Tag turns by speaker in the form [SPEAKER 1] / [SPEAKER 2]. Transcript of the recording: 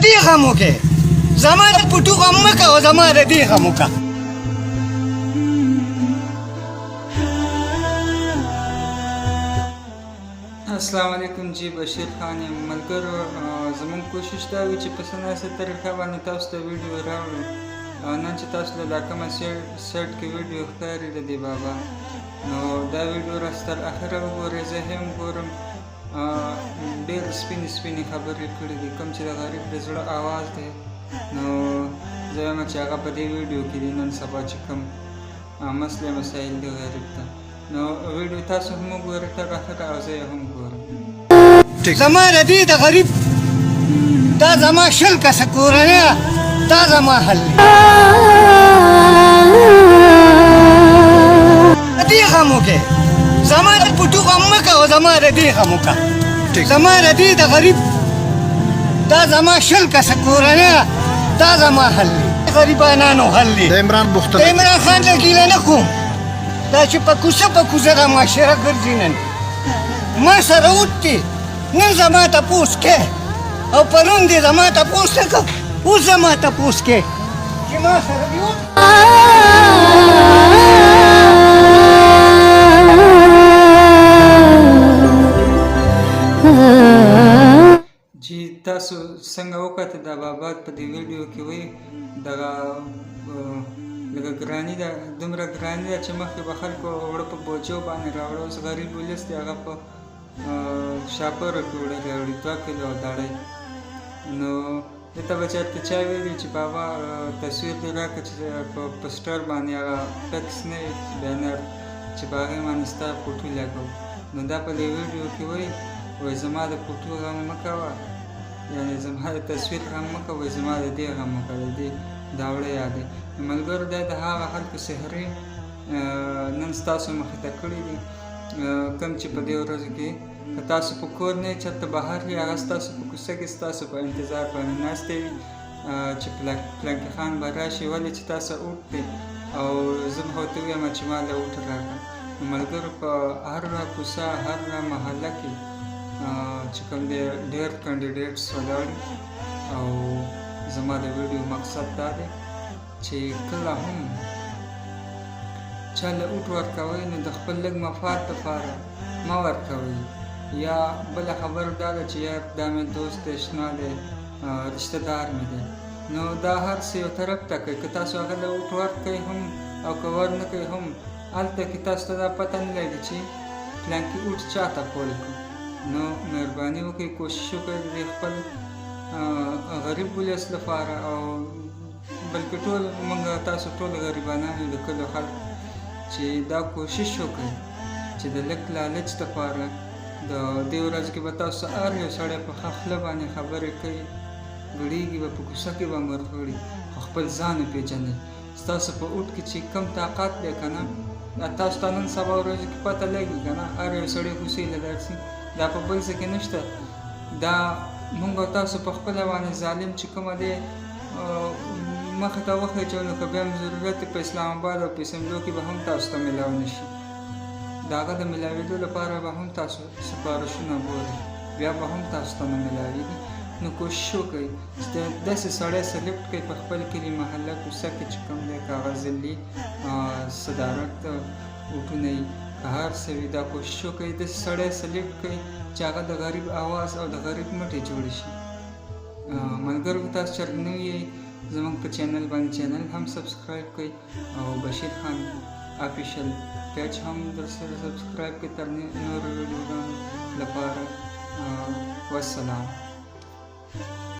[SPEAKER 1] دې غم وکړې زما د پټو غم مه کوه زما د دې غم وکړه.
[SPEAKER 2] السلام علیکم جی بشیر خان یم ملګرو. زموږ کوشش دا وي چې په سناسه طریقه باندې تاسو ته ویډیو راوړو. نن چې تاسو له کومه سیټ کې ویډیو ښکاري د دې بابا، نو دا ویډیو راسره تر اخره وګورئ. زه هم ګورم ډېر سپینې خبرې کړي دي، کوم چې د غریب د زړه آواز دی. نو زه وایم چې هغه په دې ویډیو کې دي. نن سبا چې کوم مسلې مسایل دي غریب ته، نو ویډیو تاسو هم وګورئ تر اخره او زه یې هم ګورم.
[SPEAKER 1] زما د دې د غریب دا زما شل کسه کورنۍ ده، دا زما حل دی. د دې غم وکړې زما د پټو غم مه کوه زما د دې غم وکړه. زما د دې د غریب دا زما شل کسه کورنۍ ده، دا زما حل دی. غریبانانو حل دی. د عمران خان له ګیله نه کوم، دا چې په کوڅه د معاشره ګرځي نن ما سره اوټي، نن زما تپوس کې او پرون دې زما تپوس نه کو، اوس زما تپوس کې چې ما سره دې
[SPEAKER 2] چې تاسو څنګه وکړه دا بابا په دې ویډیو کې وایي دغه لکه ګراني ده، دومره ګراني ده چې مخکې به خلکو وړه په بوجو باندې راوړه، اوس غریب ولس دی هغه په شاپرو کې وړه راوړي 2 کیلو داړی. نو دته به چېرته چا ویلي چې بابا تصویر دې راکړه چې په پسټر باندې هغه ټکس نه بینر چې په هغې باندې ستا فوټو لګوو. نو دا په دې ویډیو کې وایي زما د فوټو غم مه کوه، یعنې زما د تصویر غم مه کوه، زما د دې غم مه کوه، د دې داوړه یادې. ملګرو دا د هغه خلکو سحرې نن ستاسو مخې ته کړي دي، کوم چې په دې ورځو کې که تاسو په کور نه چېرته بهر وي، هغه ستاسو په کوڅه کې ستاسو په انتظار باندې ناستې وي چې پلانکي خان به راشي، ولې چې تاسو اوټ دی او زه به ورته ووایم چې ما له اوټ راکړه. نو ملګرو په هر کوڅه هر محله کې چې کوم دی ډېر کینډیډیټس ولاړ او زما د ویډیو مقصد دا دی چې کله هم چا له اوټ ورکوئ نو د خپل لږ مفاد دپاره مه ورکوئ. یا بله خبره دا ده چې یار دا مې دوست دی، اشنا دی، رشته دار مې دی، نو دا هر څه یو طرف ته کوئ. که تاسو هغه له اوټ ورکوئ هم او که ور نه کوئ هم، هلته کې تاسو ته دا پته نه لګي چې فلانکي اوټ چا ته پول کړو. نو مهرباني وکړئ، کوشش وکړئ د خپل غریب ولس لپاره او بلکې ټول موږ تاسو ټول غریبانان یو د کلو خلک چې دا کوشش وکړئ چې د لږ لالچ دپاره د دې ورځ کې به تاسو هر یو سړی په ښه خوله باندې خبرې کوي، ګړېږي به په کوڅه کې به مرغړي، خو خپل ځان وپېژنئ. ستاسو په اوټ کې چې کم طاقت دی که نه، تاسو ته نن سبا ورځو کې پته لګي که نه، هر یو سړی کوڅې له درځي، دا په بل څه کې نشته. دا موږ او تاسو په خپله باندې ظالم چې کومه دی مخې ته وخېچو، نو که بیا هم ضرورت په اسلام آباد او په اسمبلو کې به هم تاسو ته میلاو نه شي. د هغه د میلاوېدو لپاره به هم تاسو سفارشونه ګورئ، بیا به هم تاسو ته نه میلاوېږي. نو کوشش وکړئ چې داسې سړی سلیکټ کړئ په خپل کلي محله کوڅه کې چې کوم دی، که هغه ضلعي صدارت اوټونه وي که هر څه وي، دا کوشش وکړئ داسې سړی سلیکټ کړئ چې هغه د غریب آواز او د غریب مټې جوړې شي. ملګرو تاسو چېرته نوي یئ زموږ په چینل باندې چینل هم سبسکرایب کړئ او بشیر خان آفیشل پیج هم درسره سبسکرایب کړئ تر نورو ویډیوګانو لپاره. والسلام.